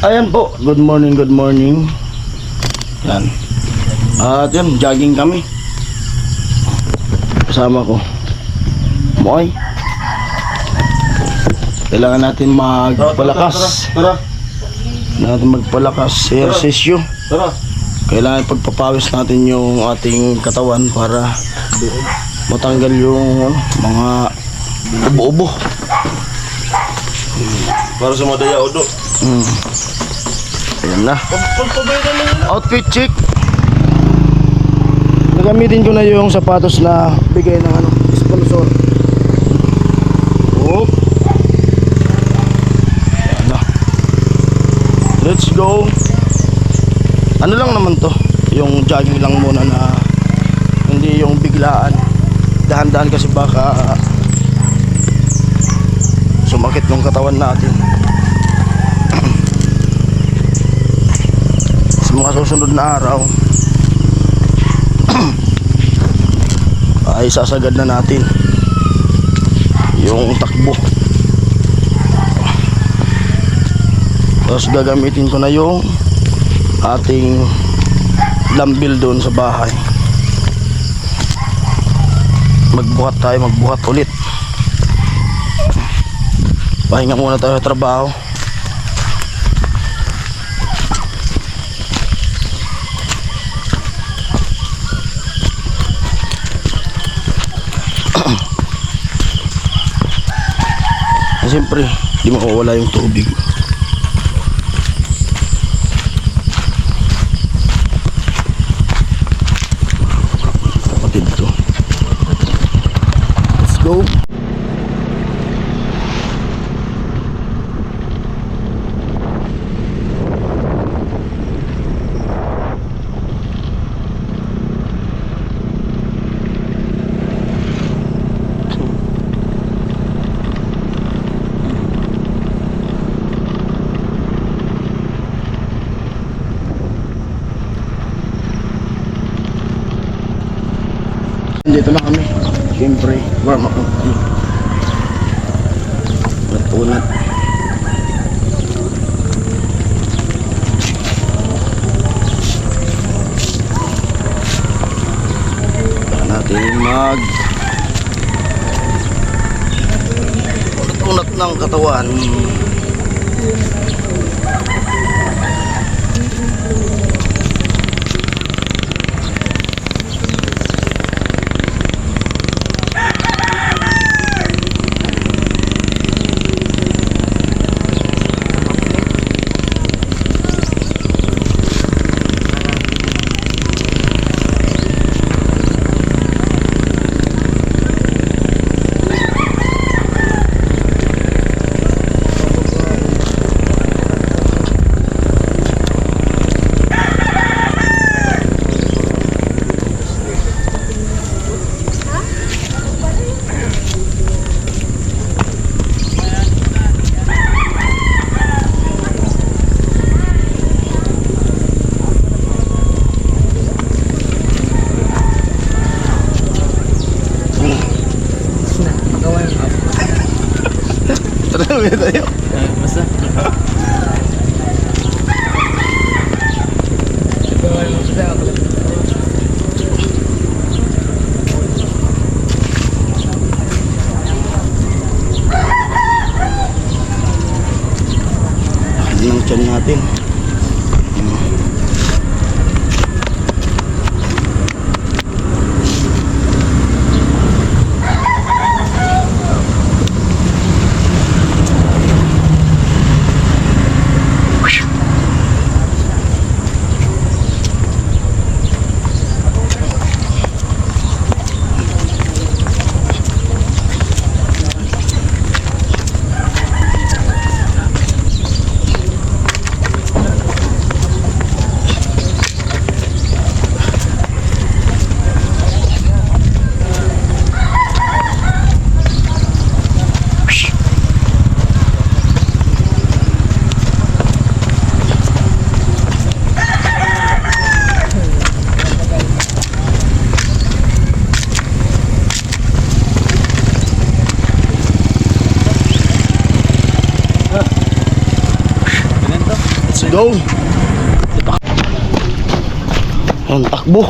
Ayan po, good morning, good morning. Yan. At yan, jogging kami. Kasama ko Moy. Kailangan natin magpalakas. Kailangan natin magpalakas ehersisyo. Kailangan pagpapawis natin yung ating katawan para matanggal yung mga ubo-ubo. Para sa madaya udo. Ayan na. Outfit check. Nagamitin ko na yung sapatos na bigay ng sponsor. Oop. Ayan na. Let's go. Ano lang naman to, yung jogging lang muna na hindi yung biglaan. Dahan-dahan kasi baka sumakit ng katawan natin. Sa mga susunod na araw ay sasagad na natin yung takbo. Tapos gagamitin ko na yung ating dumbbell doon sa bahay. Magbuhat ulit. Pahinga muna tayo sa trabaho. Siyempre, di mawawala yung tubig. Kapatid ko. Let's go. Dito na kami. Siyempre, warm up kami. Unat-unat. Kaya natin unat-unat ng katawan. Tara tayo. Basta. Ang tiyan natin. go. Ang takbo.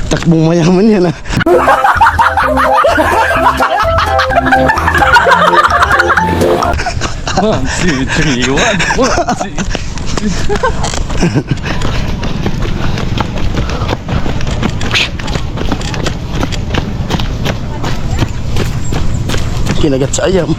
Takbong mayaman yan, ah. One, two, three, one, two. Kinagat sa ayam.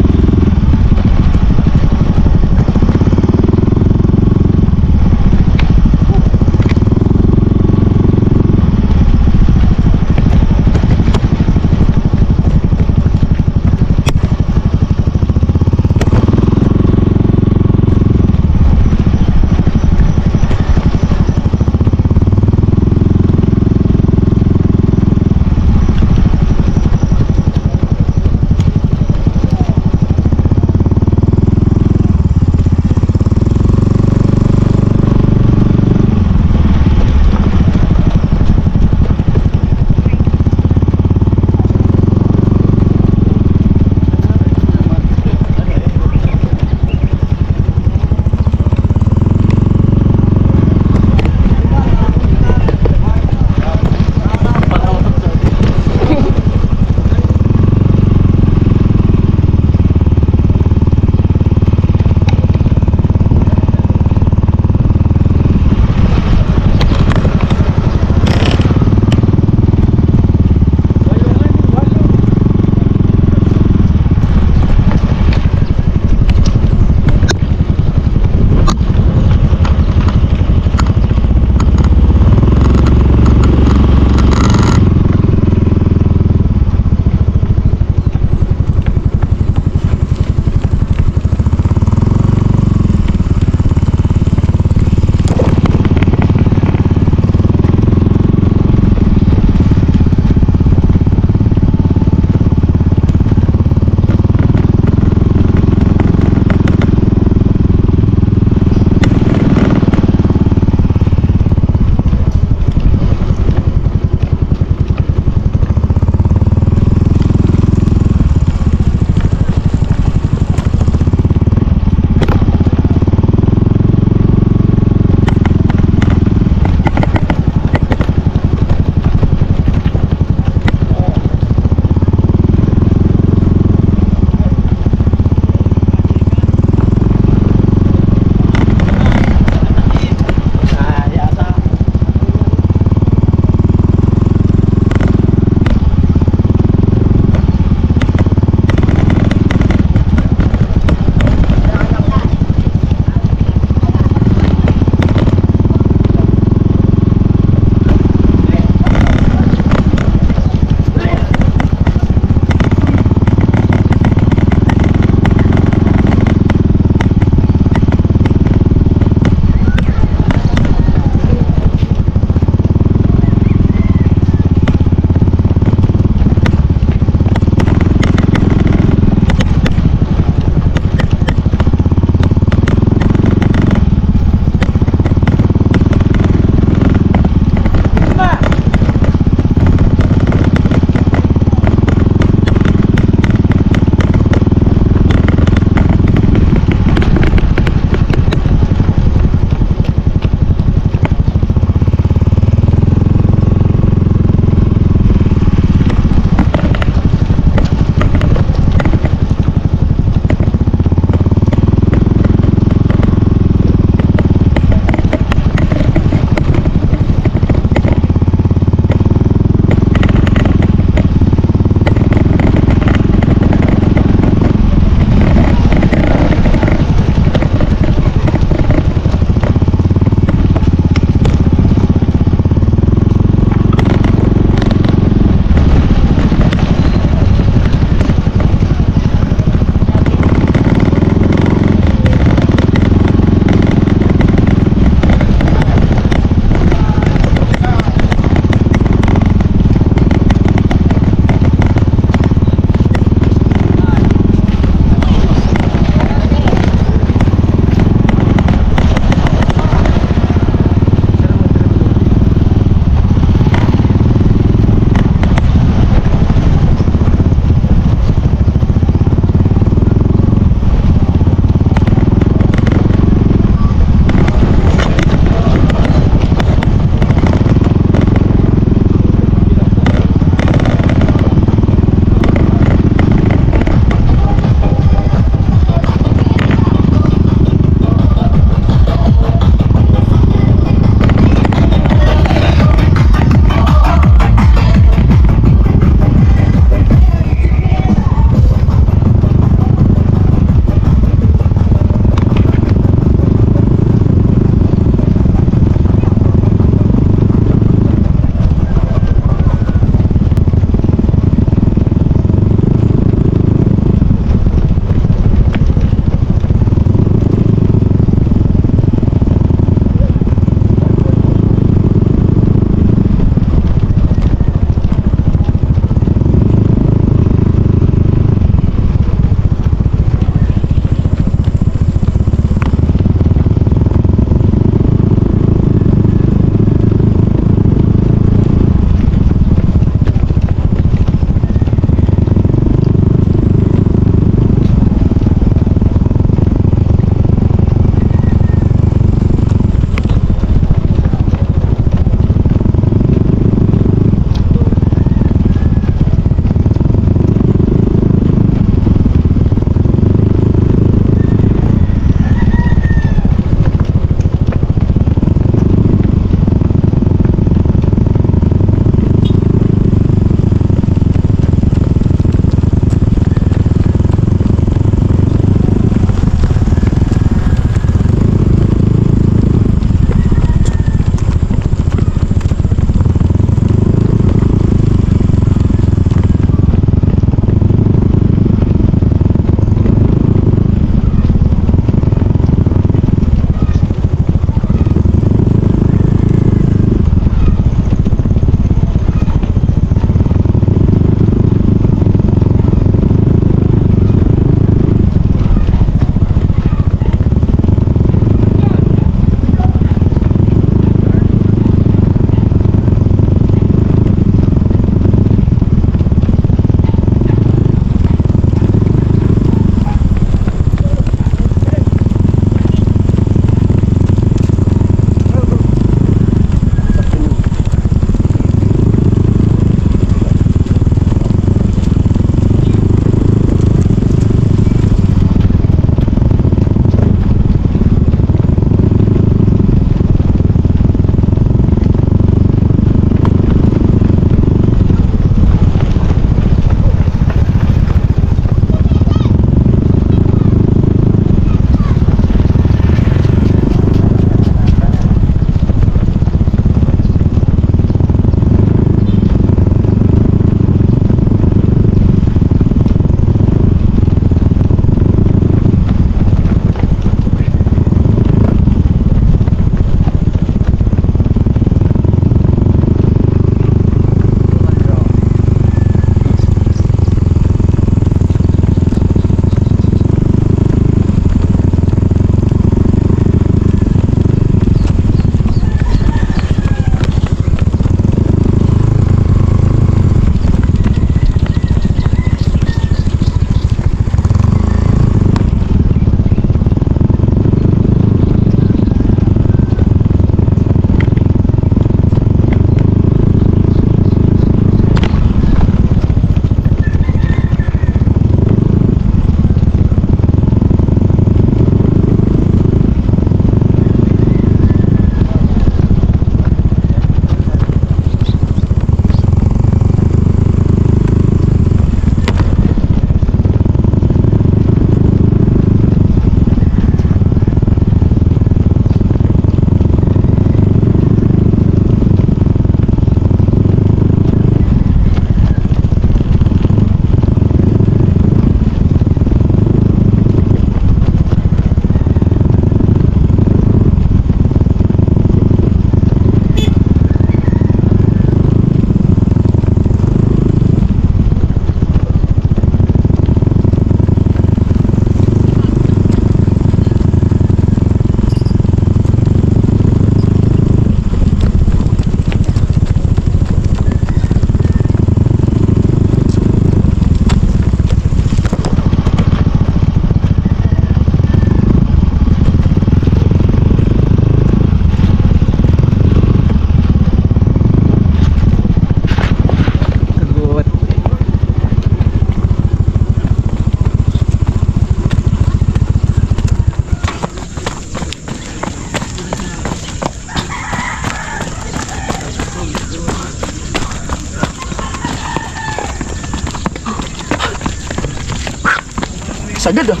Sagad ah.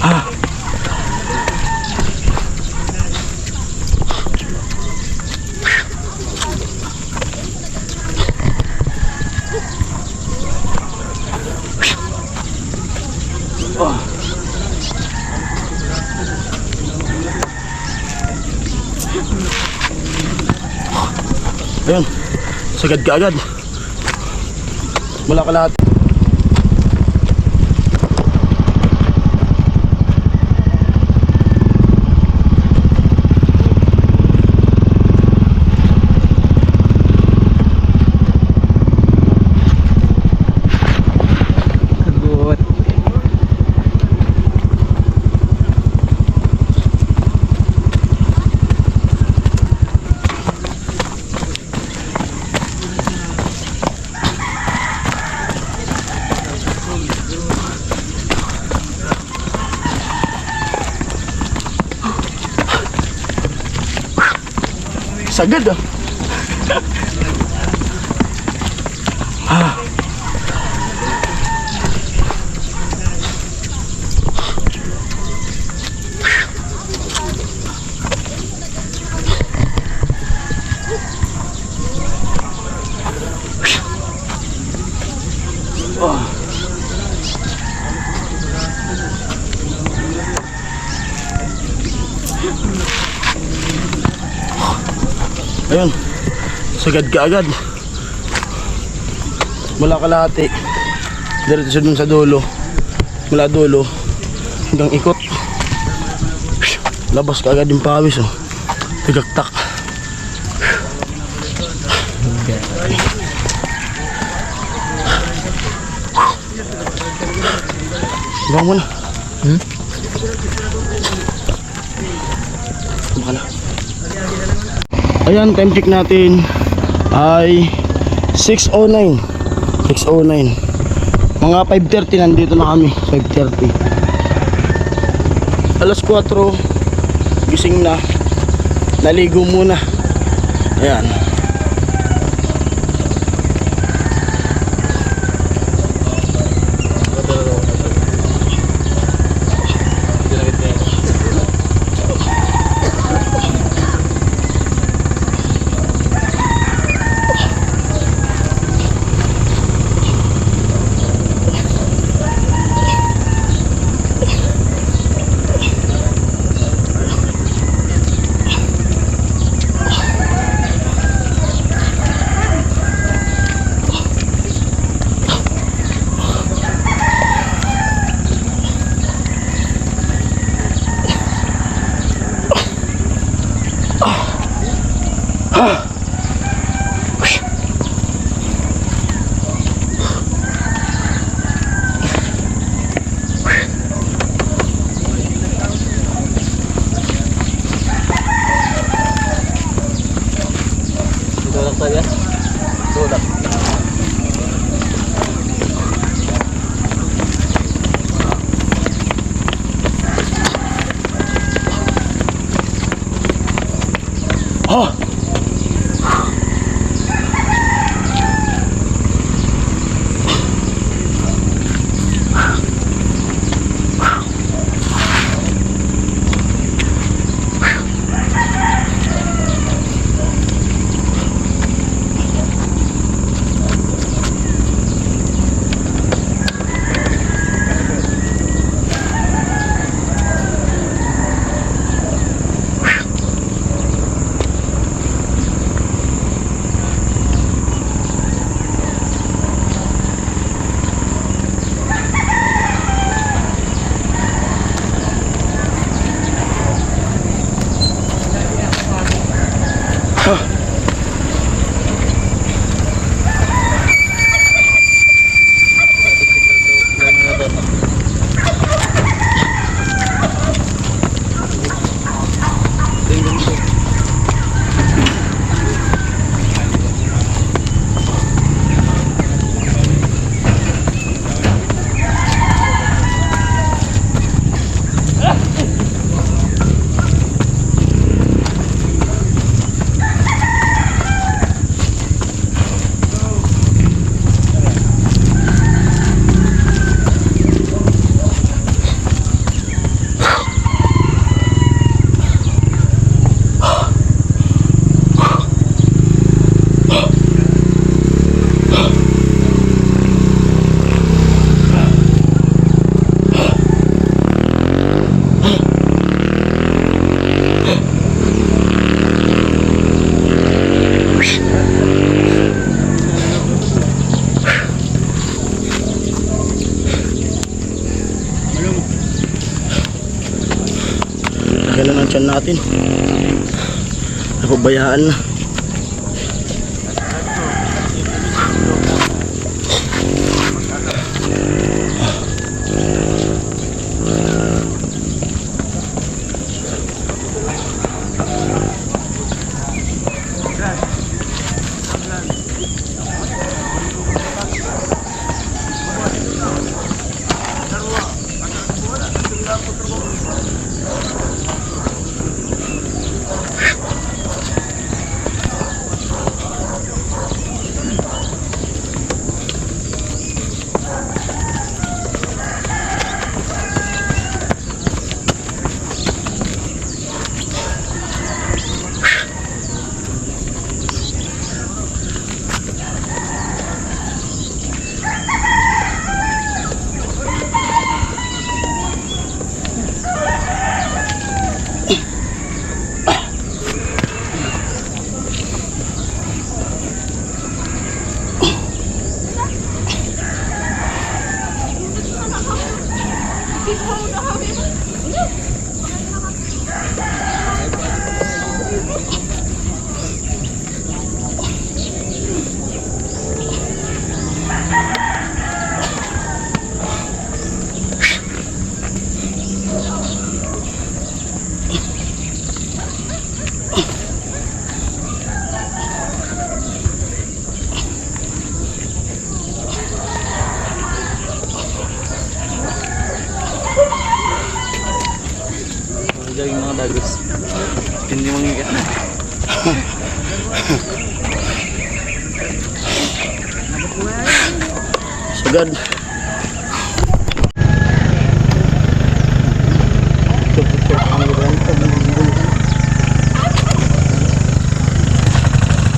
Ah. Oh. Ayun, sagad ka agad. Wala ka lahat. Kagot. Sagad ah. Ah. Oh. Ayun, sagad ka agad. Mula kalahati diretso dun sa dulo, mula dulo hanggang ikot. Labas ka agad yung pawis oh. Tigaktak. Baka mo na. Baka na. Ayan, time check natin ay 6:09. 6:09. Mga 5:30 nandito na kami. 5:30. Alas 4 gising na. Naligo muna. Ayan. Oh. natin. Napabayaan na. Jogging mga dagos. Hindi mangigat na. Sagad.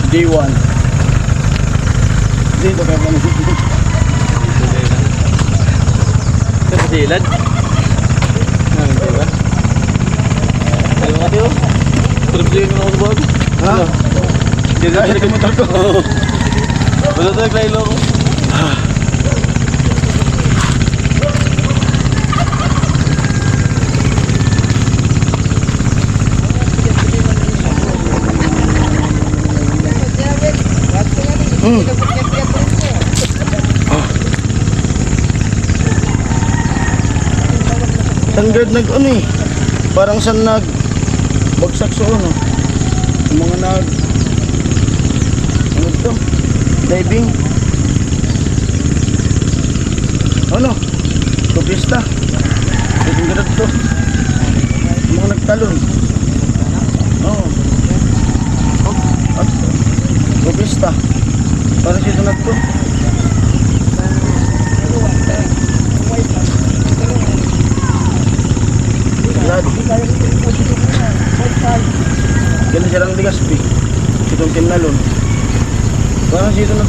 Day 1. Dito kayo pa nagsisigil. Ito sa dilad. Namin ba? Ayaw ka tiyo. Trip-trip mo ako sa bago. Ha? Dahil ka motor ko. Wala tayo naglaylo ko. Standard nag ano eh. Parang saan nag bagsak sa ano. Yung mga nag ano ito? Diving. Ano? Tupista. Ito ganat to. Yung mga nagtalon. Oo. Tupista. Parang sito na to. Ganun siya lang Ligaspi. Itong Tinalon. Parang dito na.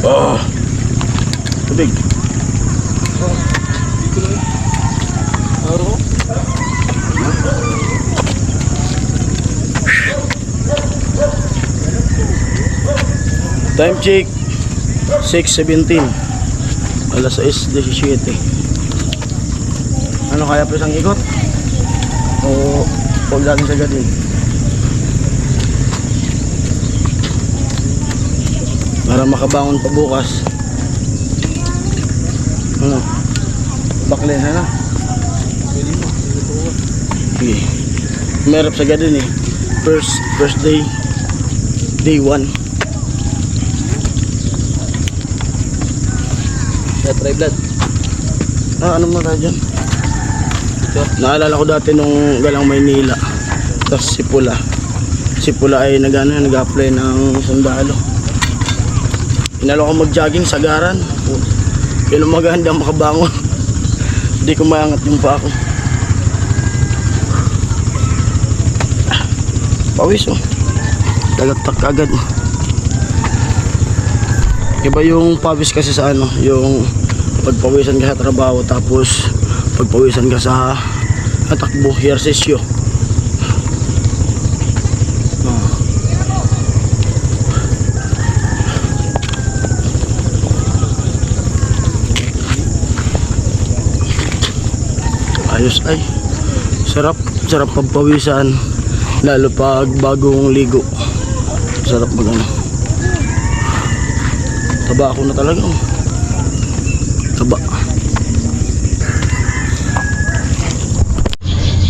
Oh! Tubig. Time check 6:17. Alas 6:17. Ano kaya pa isang ikot? O huwag natin sa gadin? Para makabangon pa bukas. Ano? Baklin na na. Sige. Merap sa gadin eh. First day. Day 1. Try blood. Ano mo tayo dyan? Naalala ko dati nung galang Maynila. Tapos si Pula. Si Pula ay nag-apply ng sundalo. Inalo ko mag-jogging sa garan. Kailan maganda makabangon. Hindi ko maangat yung pa ako. Pawis oh. Dagatak agad. Iba yung pawis kasi sa ano, yung pagpawisan ka sa trabaho tapos pagpawisan ka sa takbo, ehersisyo. Ayos ay. Sarap. Sarap pagpawisan. Lalo pag bagong ligo. Sarap mag ano. Taba ako na talaga. Oh. Taba.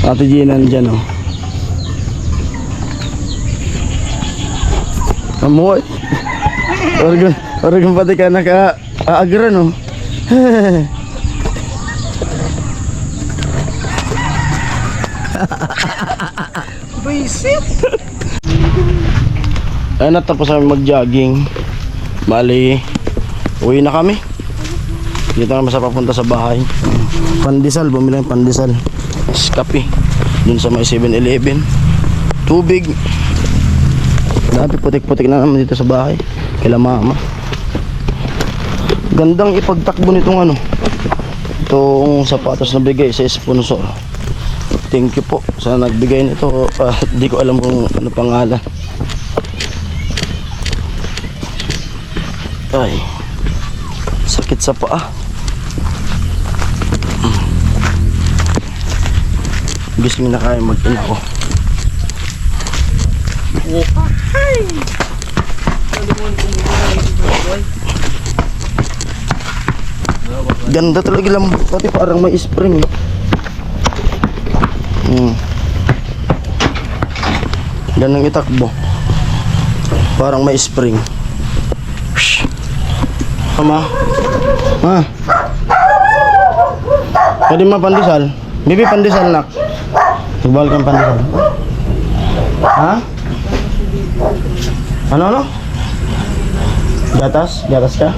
Ate Gina nandyan oh. Amoy. Organ pati ka naka-aagra no. Visit! Ay natapos kami mag-jogging. Bali, uwi na kami. Dito naman sa papunta sa bahay. Pandesal, bumili ng pandesal. Kape. Dun sa may 7-Eleven. Tubig. Dati putik-putik na naman dito sa bahay. Kila mama. Gandang ipagtakbo nitong ano. Itong sapatos na bigay sa sponsor. Thank you po sa nagbigay nito. Di ko alam kung ano pangalan. Ay. Sakit sa paa. Gising na kaya mag-ina ko. Ganda talaga lang. Pati parang may spring. Ganang itakbo. Parang may spring. Ama. Ma. Pwede ma pandesal? Bibi pandesal nak. Nagbawal kang pandesal. Ha? Ano? Gatas? Gatas ka?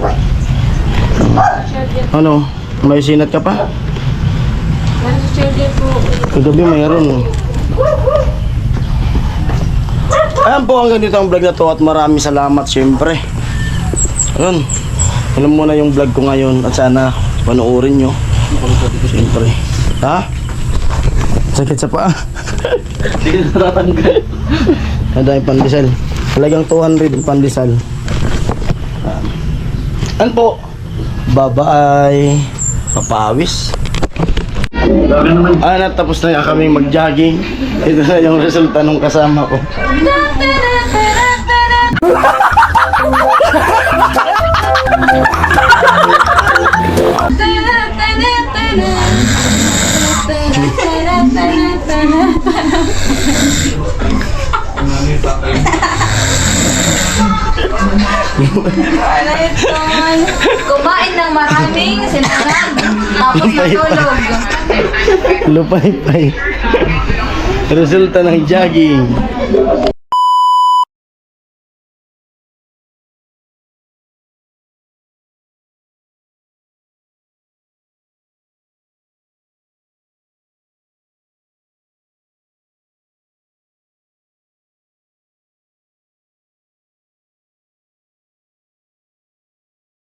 Ano? May sinat ka pa? Kagabi mayroon. Ayan po, hanggang dito ang vlog na to at maraming salamat syempre. Ayun. Alam mo na yung vlog ko ngayon at sana panoorin nyo. Syempre. Ha? Sakit sa paa. Hindi na natatanggal. Ang dami pandesal. Talagang 200 yung pandesal. Ano po? Bye-bye. Papawis. Tapos na kami mag-jogging. Ito na yung resulta nung kasama ko. Kumain ng maraming sinangag, tapos matulog. Lupay-pay. Resulta ng jogging.